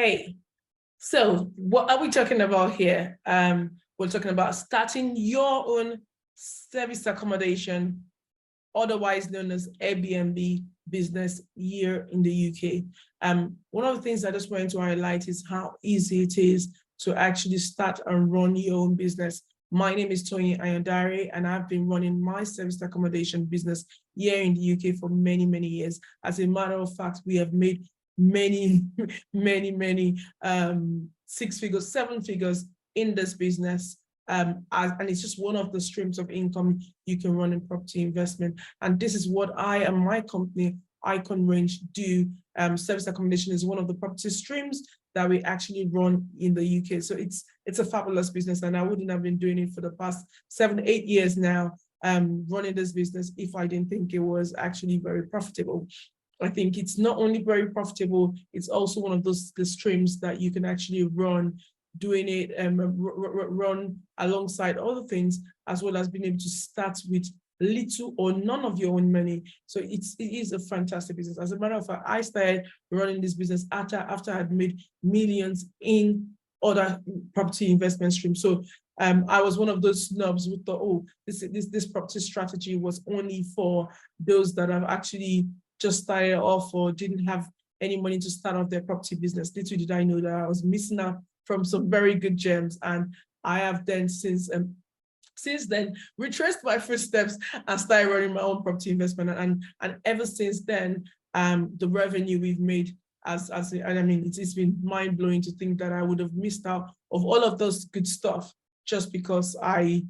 Hey, so what are we talking about here? We're talking about starting your own service accommodation, otherwise known as Airbnb business here in the UK. One of the things I just wanted to highlight is how easy it is to actually start and run your own business. My name is Tony Ayondare, and I've been running my service accommodation business here in the UK for many, many years. As a matter of fact, we have made many, many six figures, seven figures in this business. And it's just one of the streams of income you can run in property investment. And this is what I and my company, Icon Range, do. Service accommodation is one of the property streams that we actually run in the UK. So it's a fabulous business, and I wouldn't have been doing it for the past 7, 8 years now, running this business, if I didn't think it was actually very profitable. I think it's not only very profitable, it's also one of the streams that you can actually run, doing it run alongside other things, as well as being able to start with little or none of your own money. So it is a fantastic business. As a matter of fact, I started running this business after I had made millions in other property investment streams. So I was one of those snobs who thought, oh, this property strategy was only for those that have actually just started off or didn't have any money to start off their property business. Little did I know that I was missing out from some very good gems. And I have then since then retraced my footsteps and started running my own property investment. And ever since then, the revenue we've made and I mean, it's been mind blowing to think that I would have missed out of all of those good stuff just because I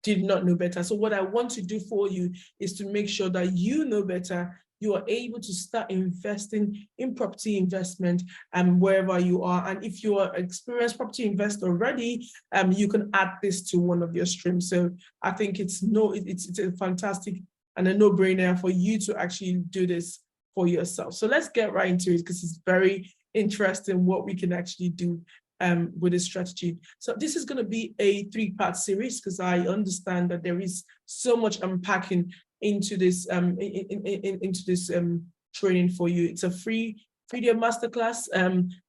did not know better. So what I want to do for you is to make sure that you know better. You are able to start investing in property investment wherever you are. And if you are an experienced property investor already, you can add this to one of your streams. So I think it's a fantastic and a no-brainer for you to actually do this for yourself. So let's get right into it, because it's very interesting what we can actually do with this strategy. So this is going to be a 3-part series, because I understand that there is so much unpacking into this training for you. It's a free video masterclass. I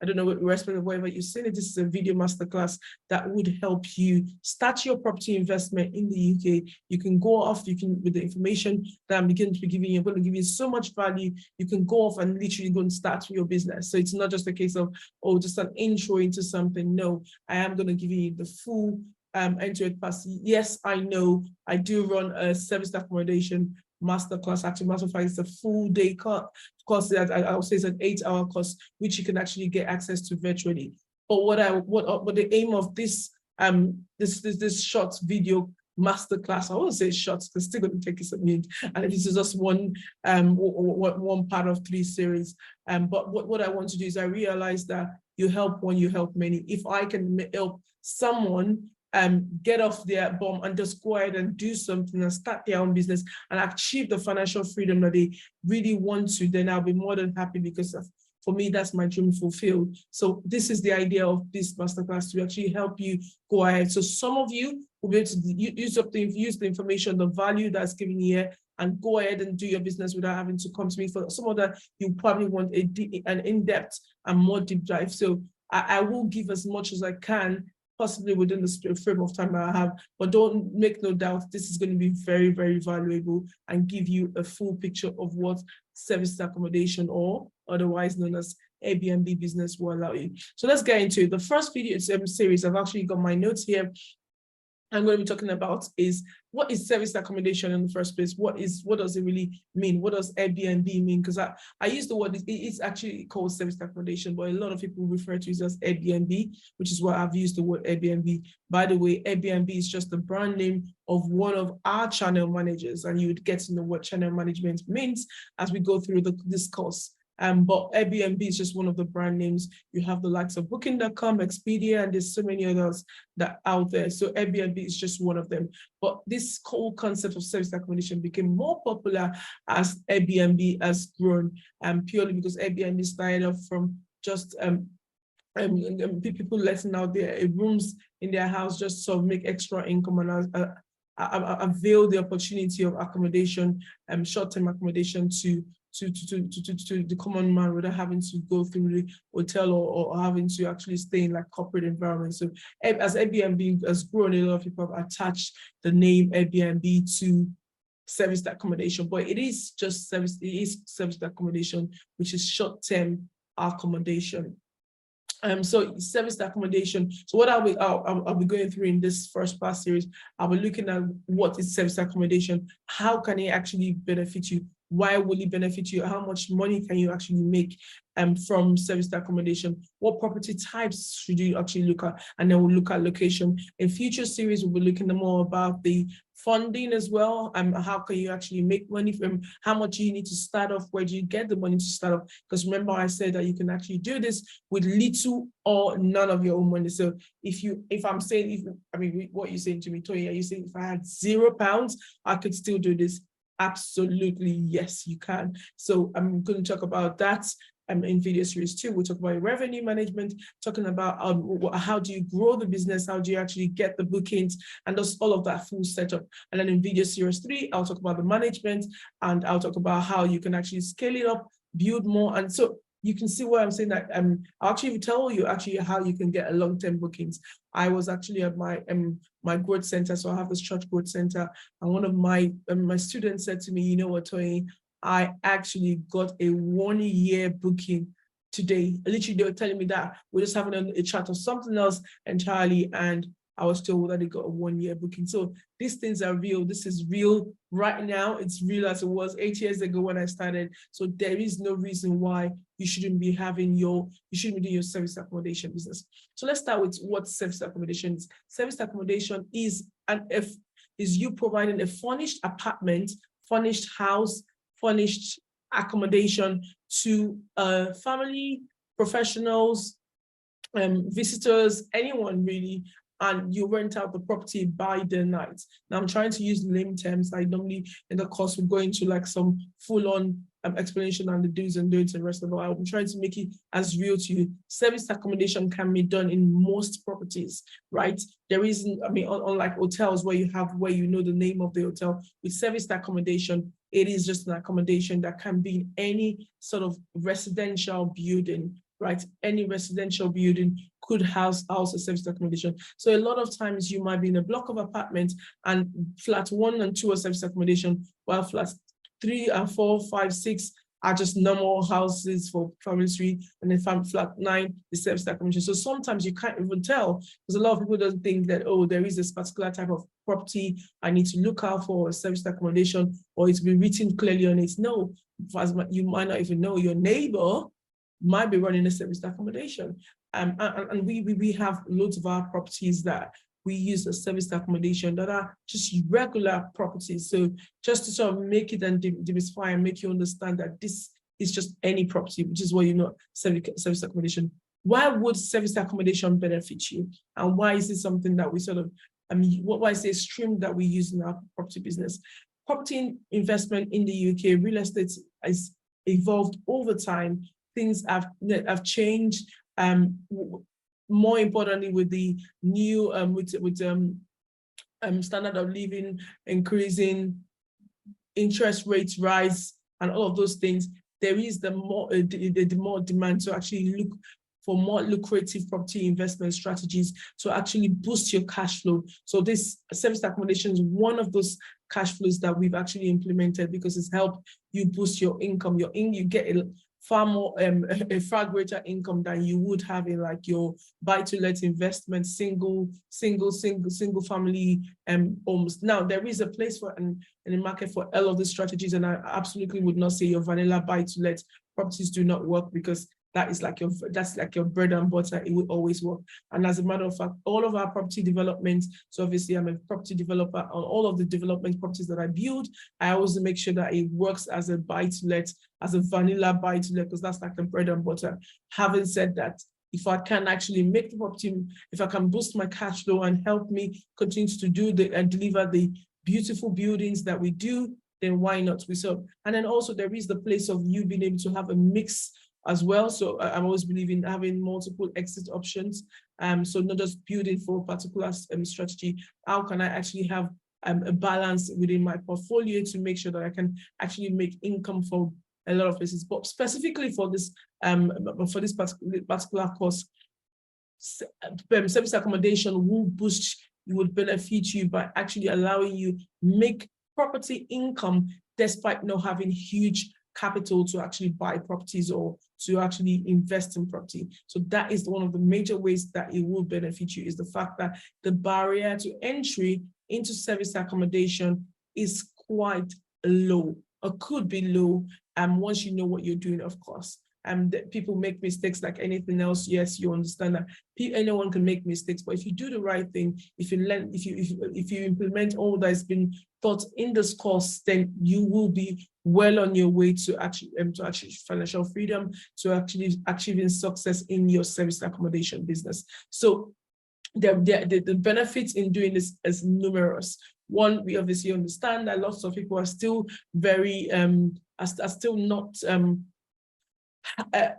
don't know what respect of whatever you've seen it. This is a video masterclass that would help you start your property investment in the UK. You can go off, with the information that I'm going to be giving you, I'm going to give you so much value. You can go off and literally go and start your business. So it's not just a case of, oh, just an intro into something. No, I am going to give you the full end-to-end pass. Yes, I know I do run a service accommodation masterclass. Actually, matter of fact, it's a full day course that I would say is an 8-hour course, which you can actually get access to virtually. But what the aim of this this short video masterclass, I won't say short, because it's still going to take us a minute, and this is just one part of 3 series. But what I want to do is I realize that you help one, you help many. If I can help someone get off their bum and just go ahead and do something and start their own business and achieve the financial freedom that they really want to, then I'll be more than happy, because for me, that's my dream fulfilled. So this is the idea of this masterclass, to actually help you go ahead. So some of you will be able to use the information, the value that's given here, and go ahead and do your business without having to come to me. For some of that, you probably want an in-depth and more deep dive. So I will give as much as I can, possibly within the frame of time that I have, but don't make no doubt, this is going to be very, very valuable and give you a full picture of what service accommodation, or otherwise known as Airbnb business, will allow you. So let's get into it. The first video series, I've actually got my notes here. I'm going to be talking about is, what is service accommodation in the first place? What does it really mean? What does Airbnb mean? Because I use the word, it's actually called service accommodation, but a lot of people refer to it as Airbnb, which is why I've used the word Airbnb. By the way, Airbnb is just the brand name of one of our channel managers, and you would get to know what channel management means as we go through this course. But Airbnb is just one of the brand names. You have the likes of Booking.com, Expedia, and there's so many others that are out there. So Airbnb is just one of them. But this whole concept of service accommodation became more popular as Airbnb has grown, purely because Airbnb started off from just people letting out their rooms in their house just to make extra income and avail the opportunity of accommodation, short-term accommodation, to to the common man without having to go through the hotel or having to actually stay in like corporate environment. So as Airbnb has grown, a lot of people have attached the name Airbnb to serviced accommodation, but it is just service. It is serviced accommodation, which is short-term accommodation. So service accommodation. So what I'll be going through in this first part series, I'll be looking at what is service accommodation, how can it actually benefit you, why will it benefit you, how much money can you actually make from service accommodation, what property types should you actually look at, and then we'll look at location. In future series, we'll be looking more about the funding as well, how can you actually make money from, how much you need to start off, where do you get the money to start off, because remember I said that you can actually do this with little or none of your own money. So what you're saying to me, Toya, you saying if I had £0, I could still do this? Absolutely, yes, you can. So I'm going to talk about that in video series 2. We'll talk about revenue management, talking about how do you grow the business, how do you actually get the bookings, and just all of that full setup. And then in video series 3, I'll talk about the management, and I'll talk about how you can actually scale it up, build more. And so you can see why I'm saying that I'll actually tell you actually how you can get a long-term bookings. I was actually at my growth center, so I have this church growth center, and one of my students said to me, you know what, Toyin, I actually got a 1-year booking today. Literally, they were telling me that we're just having a chat of something else entirely, and I was told that they got a 1-year booking. So these things are real. This is real right now. It's real as it was 8 years ago when I started. So there is no reason why you shouldn't be doing your service accommodation business. So let's start with what service accommodation is. Service accommodation is you providing a furnished apartment, furnished house, furnished accommodation to family, professionals, visitors, anyone really, and you rent out the property by the night. Now I'm trying to use lame terms. I normally in the course will go into like some full-on explanation on the do's and don'ts and rest of it. I'm trying to make it as real to you. Service accommodation can be done in most properties, right? There isn't, unlike hotels where you know the name of the hotel, with service accommodation, it is just an accommodation that can be in any sort of residential building, right? Any residential building could house a service accommodation. So a lot of times you might be in a block of apartments and flat 1 and 2 are service accommodation, while flats 3 and 4, 5, 6 are just normal houses for family suite, and then flat 9 is service accommodation. So sometimes you can't even tell, because a lot of people don't think that, oh, there is this particular type of property I need to look out for a service accommodation, or it's been written clearly on it. No, you might not even know your neighbor might be running a service accommodation. And we have loads of our properties that we use a service accommodation that are just regular properties. So just to sort of make it and demystify and make you understand that this is just any property, which is what you know, service accommodation. Why would service accommodation benefit you? And why is it something that we sort of, why is it a stream that we use in our property business? Property investment in the UK, real estate has evolved over time. Things have changed. More importantly, with the new standard of living increasing, interest rates rise, and all of those things, there is the more demand to actually look for more lucrative property investment strategies to actually boost your cash flow. So this service accommodation is one of those cash flows that we've actually implemented, because it's helped you boost your income. You get a far greater income than you would have in like your buy-to-let investment, single family homes. Now there is a place for in the market for all of these strategies, and I absolutely would not say your vanilla buy-to-let properties do not work, because that's like your bread and butter. It will always work. And as a matter of fact, all of our property developments, so obviously I'm a property developer, on all of the development properties that I build, I always make sure that it works as a buy-to-let, as a vanilla buy-to-let, because that's like the bread and butter. Having said that, if I can actually make the property, if I can boost my cash flow and help me continue to do and deliver the beautiful buildings that we do, then why not? And then also there is the place of you being able to have a mix as well. So I'm always believing in having multiple exit options. So not just building for a particular strategy. How can I actually have a balance within my portfolio to make sure that I can actually make income for a lot of places, but specifically for this particular course, service accommodation will boost, would benefit you by actually allowing you make property income despite not having huge capital to actually buy properties or to actually invest in property. So that is one of the major ways that it will benefit you, is the fact that the barrier to entry into service accommodation is quite low, or could be low, once you know what you're doing, of course. People make mistakes like anything else. Yes, you understand that anyone can make mistakes, but if you do the right thing, if you learn, if you implement all that has been taught in this course, then you will be well on your way to actually financial freedom, to actually achieving success in your service accommodation business. So the benefits in doing this is numerous. One, we obviously understand that lots of people are still very are still not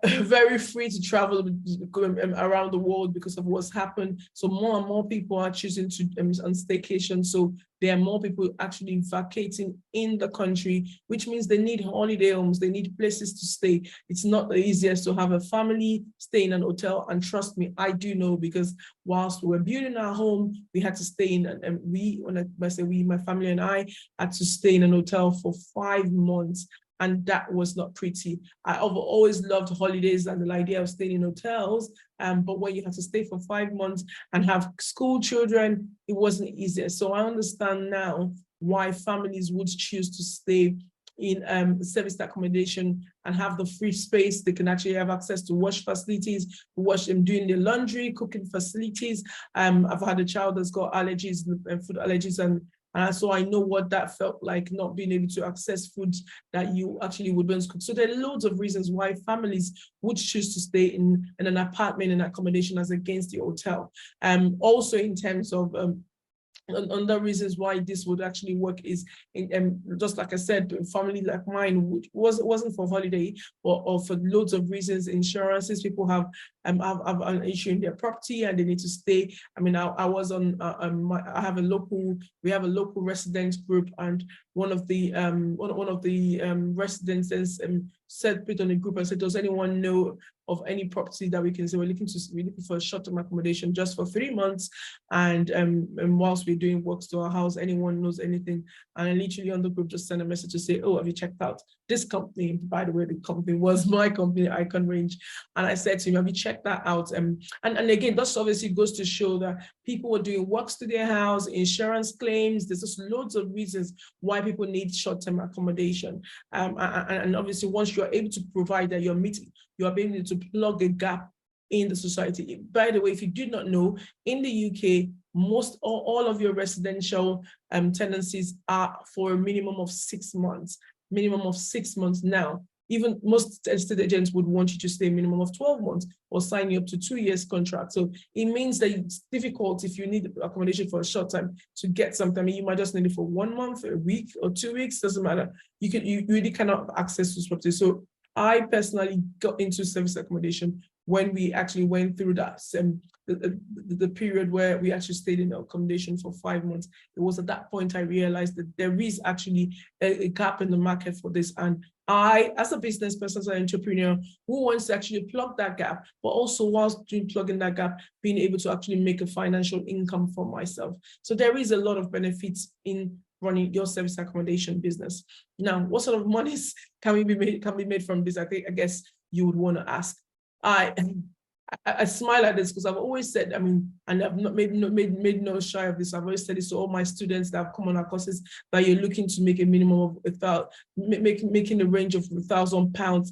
very free to travel around the world because of what's happened. So more and more people are choosing to on staycation. So there are more people actually vacating in the country, which means they need holiday homes, they need places to stay. It's not the easiest to have a family stay in an hotel. And trust me, I do know, because whilst we were building our home, we had to stay in, and when I say we, my family and I had to stay in an hotel for 5 months. And that was not pretty. I've always loved holidays and the idea of staying in hotels, but when you have to stay for 5 months and have school children, it wasn't easier. So I understand now why families would choose to stay in service accommodation and have the free space. They can actually have access to wash facilities, wash them doing their laundry, cooking facilities. I've had a child that's got allergies, food allergies, and so I know what that felt like, not being able to access food that you actually would want to cook. So there are loads of reasons why families would choose to stay in an apartment and accommodation as against the hotel. Also in terms of other reasons why this would actually work is, just like I said, a family like mine, which wasn't for holiday or for loads of reasons. Insurances, people have an issue in their property and they need to stay. I mean, I was on we have a local residents group, and one of the residents said, put on a group and said, does anyone know of any property that we can say we're looking for a short-term accommodation just for 3 months, and whilst we're doing works to our house, anyone knows anything? And I literally on the group just sent a message to say, oh, have you checked out this company? By the way, the company was my company, Icon Range. And I said to him, have you checked that out? And again, that obviously goes to show that people are doing works to their house, insurance claims. There's just loads of reasons why people need short-term accommodation. And obviously, once you're able to provide that, you're able to plug a gap in the society. By the way, if you did not know, in the UK, most or all of your residential tenancies are for a minimum of 6 months. Minimum of 6 months now. Even most estate agents would want you to stay a minimum of 12 months or sign you up to 2 years contract. So it means that it's difficult if you need accommodation for a short time to get something. I mean, you might just need it for 1 month, a week, or 2 weeks, doesn't matter. You really cannot access this property. So I personally got into service accommodation when we actually went through that the period where we actually stayed in accommodation for 5 months. It was at that point I realized that there is actually a gap in the market for this. And I, as a business person, as an entrepreneur who wants to actually plug that gap, but also whilst plugging that gap, being able to actually make a financial income for myself. So there is a lot of benefits in running your service accommodation business. Now, what sort of monies can be made from this? I guess you would want to ask. I smile at this because I've always said, I mean, and I've not made no shy of this. I've always said this to all my students that have come on our courses, that you're looking to make a minimum of making a range of £1,000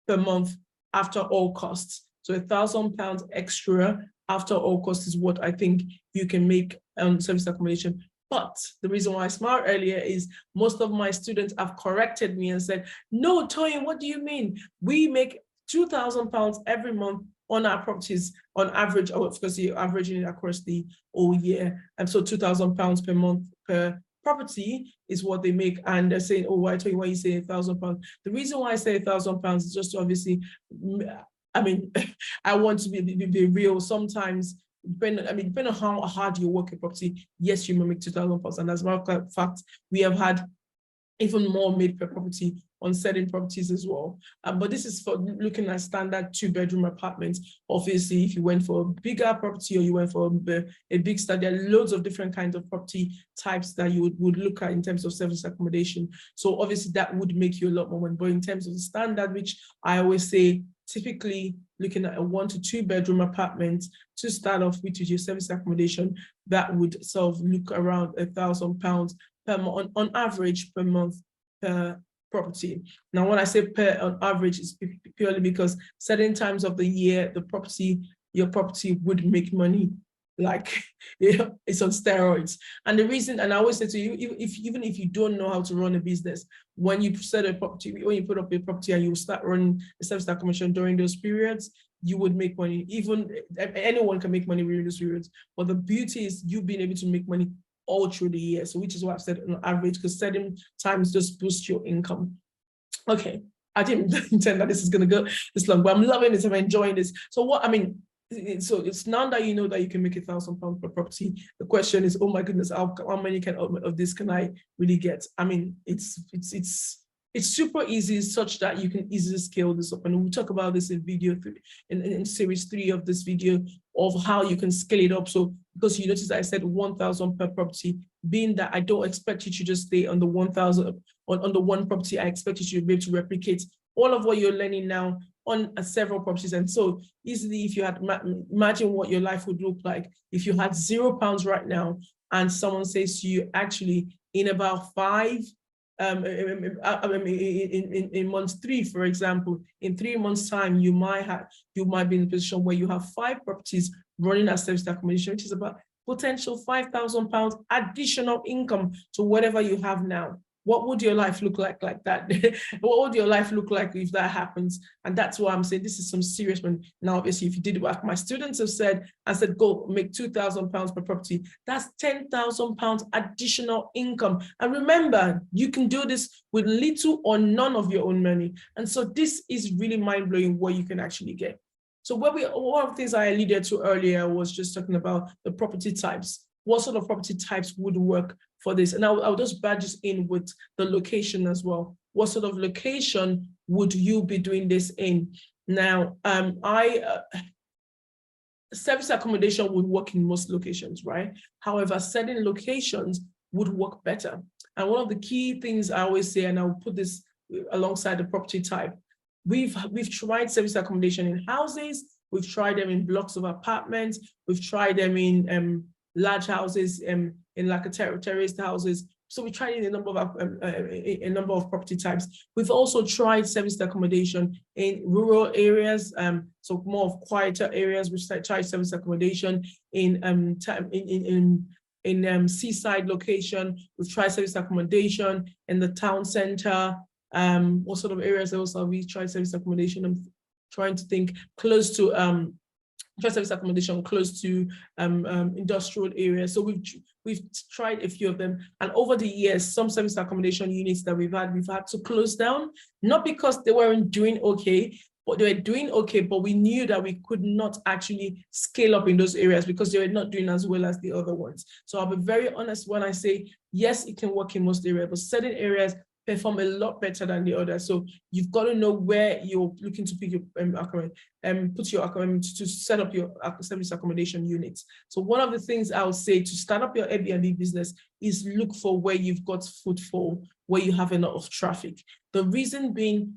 per month after all costs. So £1,000 extra after all costs is what I think you can make on service accommodation. But the reason why I smiled earlier is most of my students have corrected me and said, no, Toyin, what do you mean? We make £2,000 every month on our properties on average. Of course, you're averaging it across the whole year. And so £2,000 per month per property is what they make. And they're saying, oh, why Toyin, why you say £1,000? The reason why I say £1,000 is just to obviously, I mean, I want to be real. Sometimes, depending on how hard you work a property, yes, you may make £2,000. And as a matter of fact, we have had even more made per property on certain properties as well. But this is for looking at standard 2-bedroom apartments. Obviously, if you went for a bigger property or you went for a big study, there are loads of different kinds of property types that you would look at in terms of service accommodation. So obviously that would make you a lot more money. But in terms of the standard, which I always say, typically looking at a 1 to 2-bedroom apartment to start off with your service accommodation, that would sort of look around £1,000 per month on average per month per property. Now, when I say per on average, it's purely because certain times of the year, your property would make money. Like, yeah, it's on steroids. And the reason, and I always say to you, even if you don't know how to run a business, when you set a property, when you put up a property and you start running a service accommodation during those periods, you would make money. Even anyone can make money during those periods. But the beauty is you being able to make money all through the year. So which is what I've said on average, because certain times just boost your income. Okay, I didn't intend that this is going to go this long, but I'm loving this. I'm enjoying this. So what, I mean, so it's now that you know that you can make £1,000 per property. The question is, oh my goodness, how many of this can I really get? I mean, it's super easy, such that you can easily scale this up. And we'll talk about this in video in series 3 of this video of how you can scale it up. So because you notice I said 1,000 per property, being that I don't expect you to just stay on the 1,000 on the one property. I expect you to be able to replicate all of what you're learning now on several properties. And so easily, if you had imagine what your life would look like if you had £0 right now, and someone says to you, actually, in about 5 in month 3, for example, in 3 months' time, you might be in a position where you have 5 properties running as service accommodation, which is about potential £5,000 additional income to whatever you have now. What would your life look like that? What would your life look like if that happens? And that's why I'm saying this is some serious money. Now, obviously, if you did what my students have said, I said, go make £2,000 per property. That's £10,000 additional income. And remember, you can do this with little or none of your own money. And so this is really mind-blowing what you can actually get. So one of the things I alluded to earlier was just talking about the property types. What sort of property types would work for this? And I'll just badge this in with the location as well. What sort of location would you be doing this in? Now, service accommodation would work in most locations, right? However, certain locations would work better. And one of the key things I always say, and I'll put this alongside the property type, we've tried service accommodation in houses, we've tried them in blocks of apartments, we've tried them in large houses, in like a terraced houses. So we tried in a number of property types. We've also tried service accommodation in rural areas, so more of quieter areas. We've tried service accommodation in seaside location. We've tried service accommodation in the town center. What sort of areas else have we tried service accommodation? I'm trying to think. Close to service accommodation close to industrial areas. So we've tried a few of them, and over the years, some service accommodation units that we've had to close down, not because they weren't doing okay, but they were doing okay, but we knew that we could not actually scale up in those areas because they were not doing as well as the other ones. So I'll be very honest when I say, yes, it can work in most areas, but certain areas perform a lot better than the others. So you've got to know where you're looking to pick your to set up your service accommodation units. So one of the things I would say to start up your Airbnb business is look for where you've got footfall, where you have a lot of traffic. The reason being,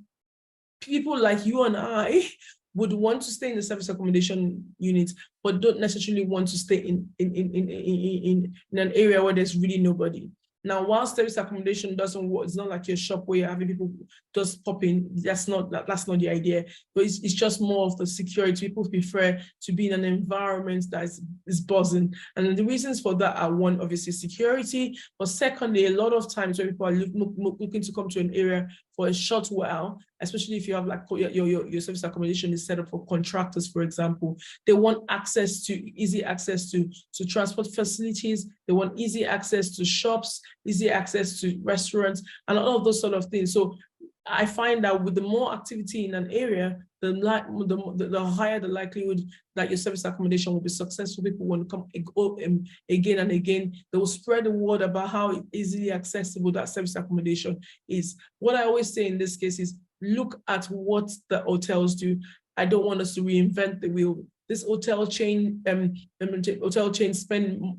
people like you and I would want to stay in the service accommodation unit, but don't necessarily want to stay in an area where there's really nobody. Now, while service accommodation doesn't work, it's not like your shop where you're having people just pop in. That's not the idea. But it's just more of the security. People prefer to be in an environment that is buzzing. And the reasons for that are, one, obviously security, but secondly, a lot of times when people are looking to come to an area for a short while, especially if you have like your service accommodation is set up for contractors, for example, they want easy access to transport facilities. They want easy access to shops, easy access to restaurants, and all of those sort of things. So I find that with the more activity in an area, the higher the likelihood that your service accommodation will be successful. People want to come again and again. They will spread the word about how easily accessible that service accommodation is. What I always say in this case is look at what the hotels do. I don't want us to reinvent the wheel. This hotel chain spend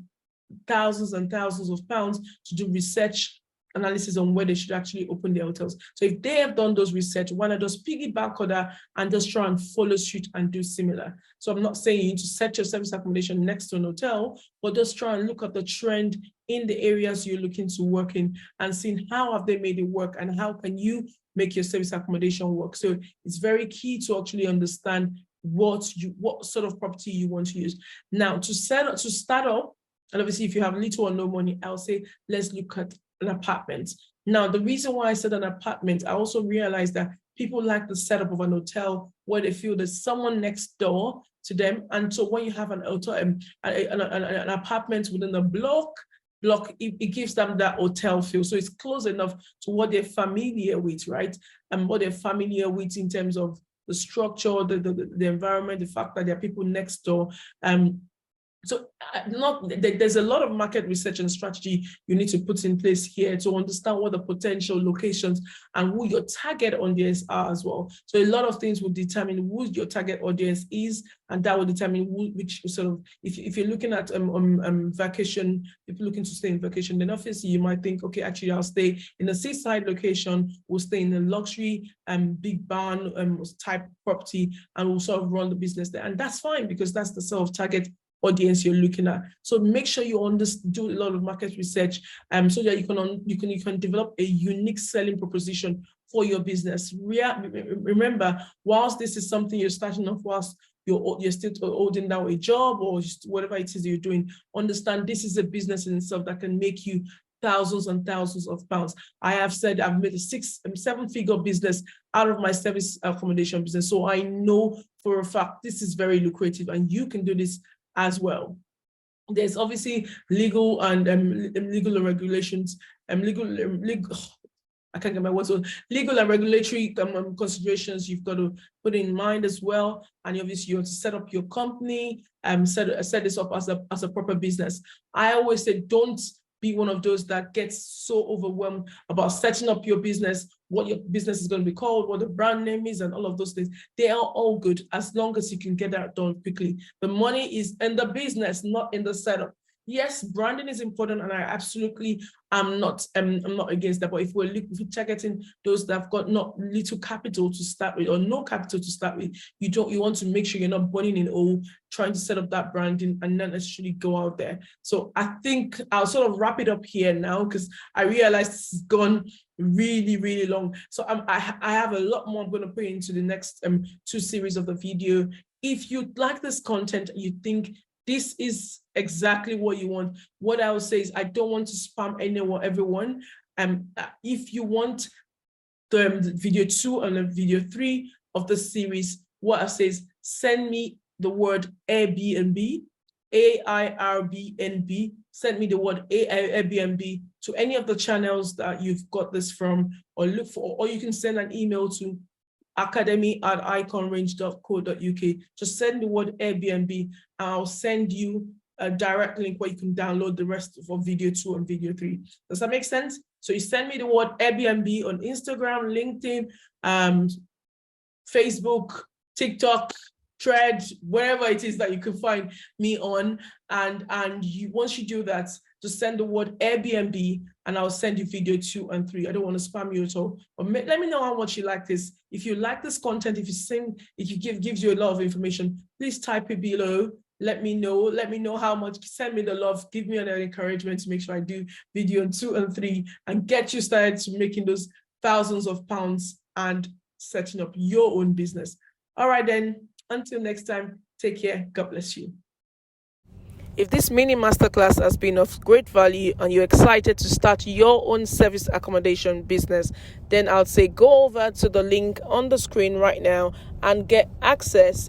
thousands and thousands of pounds to do research analysis on where they should actually open their hotels. So if they have done those research, why not just piggyback on that and just try and follow suit and do similar? So I'm not saying you need to set your service accommodation next to an hotel, but just try and look at the trend in the areas you're looking to work in and seeing how have they made it work and how can you make your service accommodation work. So it's very key to actually understand what sort of property you want to use. Now to start up, and obviously if you have little or no money, I'll say let's look at an apartment. Now, the reason why I said an apartment, I also realized that people like the setup of an hotel where they feel there's someone next door to them. And so when you have an apartment within a block, it gives them that hotel feel. So it's close enough to what they're familiar with, right? And what they're familiar with in terms of the structure, the environment, the fact that there are people next door. So there's a lot of market research and strategy you need to put in place here to understand what the potential locations and who your target audience are as well. So a lot of things will determine who your target audience is, and that will determine which sort of, if you're looking at vacation, people looking to stay in vacation, then obviously you might think, okay, actually I'll stay in a seaside location, we'll stay in a luxury big barn type property, and we'll sort of run the business there. And that's fine because that's the sort of target audience you're looking at. So make sure you do a lot of market research so that you can develop a unique selling proposition for your business. Remember, whilst this is something you're starting off, whilst you're still holding down a job or whatever it is you're doing, understand this is a business in itself that can make you thousands and thousands of pounds. I have said I've made a 7-figure business out of my service accommodation business. So I know for a fact this is very lucrative and you can do this as well. There's obviously legal and legal regulations, I can't get my words on, legal and regulatory considerations you've got to put in mind as well. And obviously you have to set up your company, set this up as a proper business. I always say, don't be one of those that gets so overwhelmed about setting up your business, what your business is going to be called, what the brand name is, and all of those things. They are all good as long as you can get that done quickly. The money is in the business, not in the setup. Yes, branding is important, and I absolutely am not against that. But if we're targeting those that have got not little capital to start with or no capital to start with, you want to make sure you're not burning in oil trying to set up that branding and not necessarily go out there. So I think I'll sort of wrap it up here now because I realize this has gone really, really long. So I have a lot more I'm going to put into the next 2 series of the video. If you like this content, you think this is exactly what you want, what I would say is I don't want to spam everyone. If you want the video 2 and the video 3 of the series, what I say is send me the word Airbnb, AIRBNB, send me the word Airbnb to any of the channels that you've got this from, or look for, or you can send an email to academy@iconrange.co.uk. Just send the word Airbnb. I'll send you a direct link where you can download the rest of video 2 and video 3. Does that make sense? So you send me the word Airbnb on Instagram, LinkedIn, Facebook, TikTok, Thread, wherever it is that you can find me on. And once you do that, just send the word Airbnb and I'll send you video 2 and 3. I don't want to spam you at all. But let me know how much you like this. If you like this content, if it gives you a lot of information, please type it below. Let me know how much, send me the love, give me an encouragement to make sure I do video 2 and 3 and get you started to making those thousands of pounds and setting up your own business. All right then, until next time, take care. God bless you. If this mini masterclass has been of great value and you're excited to start your own service accommodation business, then I'll say go over to the link on the screen right now and get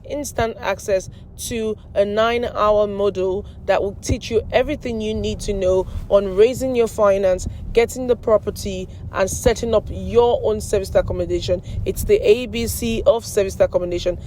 instant access to a 9-hour module that will teach you everything you need to know on raising your finance, getting the property, and setting up your own service accommodation. It's the ABC of service accommodation.